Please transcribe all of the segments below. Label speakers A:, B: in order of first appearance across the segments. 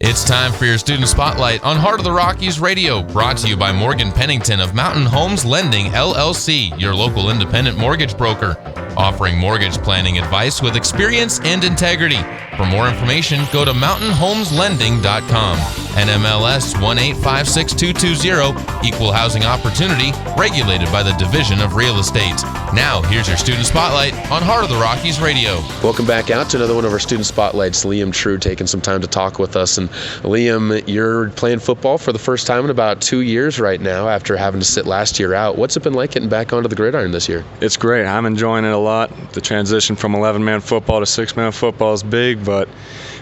A: It's time for your Student Spotlight on Heart of the Rockies Radio, brought to you by Morgan Pennington of Mountain Homes Lending, LLC, your local independent mortgage broker, offering mortgage planning advice with experience and integrity. For more information, go to mountainhomeslending.com. NMLS 1856220, Equal Housing Opportunity, regulated by the Division of Real Estate. Now, here's your Student Spotlight on Heart of the Rockies Radio.
B: Welcome back out to another one of our Student Spotlights. Liam True taking some time to talk with us. And Liam, you're playing football for the first time in about 2 years right now after having to sit last year out. What's it been like getting back onto the gridiron this year?
C: It's great. I'm enjoying it a lot. The transition from 11-man football to 6-man football is big, but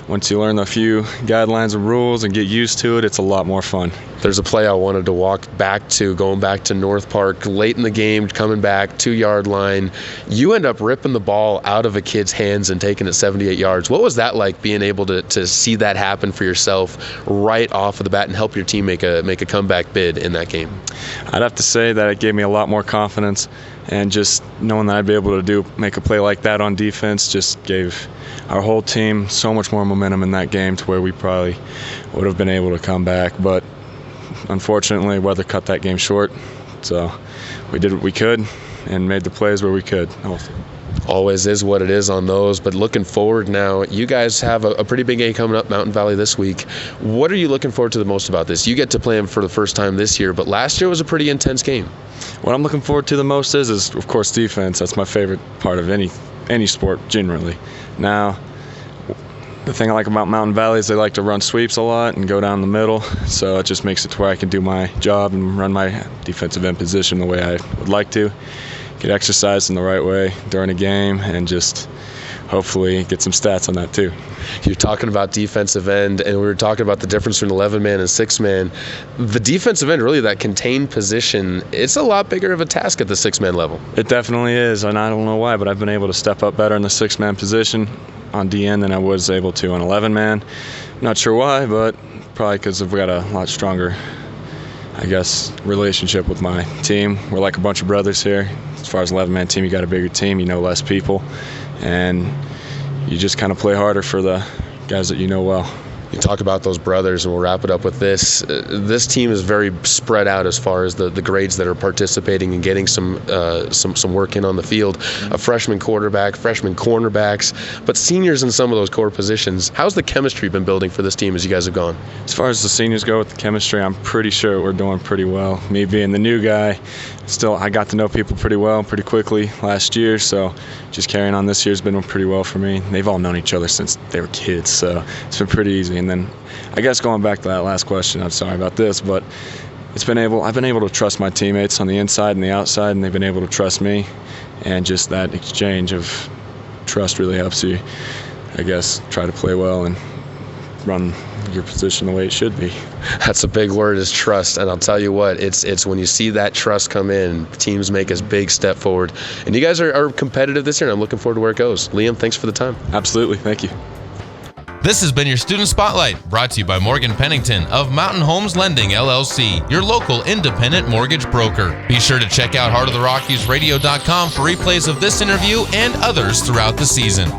C: once you learn a few guidelines and rules and get used to it, it's a lot more fun.
B: There's a play I wanted to walk back to, going back to North Park, late in the game, coming back, 2-yard line. You end up ripping the ball out of a kid's hands and taking it 78 yards. What was that like, being able to see that happen for yourself right off of the bat and help your team make a comeback bid in that game?
C: I'd have to say that it gave me a lot more confidence, and just knowing that I'd be able to make a play like that on defense just gave our whole team so much more momentum in that game to where we probably would have been able to come back. But unfortunately, weather cut that game short. So we did what we could and made the plays where we could.
B: Always is what it is on those. But looking forward now, you guys have a pretty big game coming up, Mountain Valley this week. What are you looking forward to the most about this? You get to play them for the first time this year, but last year was a pretty intense game.
C: What I'm looking forward to the most is of course, defense. That's my favorite part of any sport generally. Now, the thing I like about Mountain Valley is they like to run sweeps a lot and go down the middle, so it just makes it to where I can do my job and run my defensive end position the way I would like to, get exercised in the right way during a game, and just hopefully get some stats on that too.
B: You're talking about defensive end, and we were talking about the difference between 11-man and 6-man. The defensive end, really that contained position, it's a lot bigger of a task at the 6-man level.
C: It definitely is, and I don't know why, but I've been able to step up better in the 6-man position on DN than I was able to on 11-man. Not sure why, but probably because I've got a lot stronger, I guess, relationship with my team. We're like a bunch of brothers here. As far as 11-man team, you got a bigger team, you know less people, and you just kind of play harder for the guys that you know well.
B: You talk about those brothers, and we'll wrap it up with this. This team is very spread out as far as the grades that are participating and getting some work in on the field. A freshman quarterback, freshman cornerbacks, but seniors in some of those core positions. How's the chemistry been building for this team as you guys have gone?
C: As far as the seniors go with the chemistry, I'm pretty sure we're doing pretty well. Me being the new guy, still I got to know people pretty well, pretty quickly last year, so just carrying on this year's been pretty well for me. They've all known each other since they were kids, so it's been pretty easy. And then I guess going back to that last question, I'm sorry about this, but I've been able to trust my teammates on the inside and the outside, and they've been able to trust me, and just that exchange of trust really helps you, I guess, try to play well and run your position the way it should be.
B: That's a big word, is trust, and I'll tell you what, it's when you see that trust come in, teams make a big step forward, and you guys are competitive this year, and I'm looking forward to where it goes. Liam, thanks for the time.
C: Absolutely, thank you.
A: This has been your Student Spotlight, brought to you by Morgan Pennington of Mountain Homes Lending, LLC, your local independent mortgage broker. Be sure to check out heartoftheRockiesradio.com for replays of this interview and others throughout the season.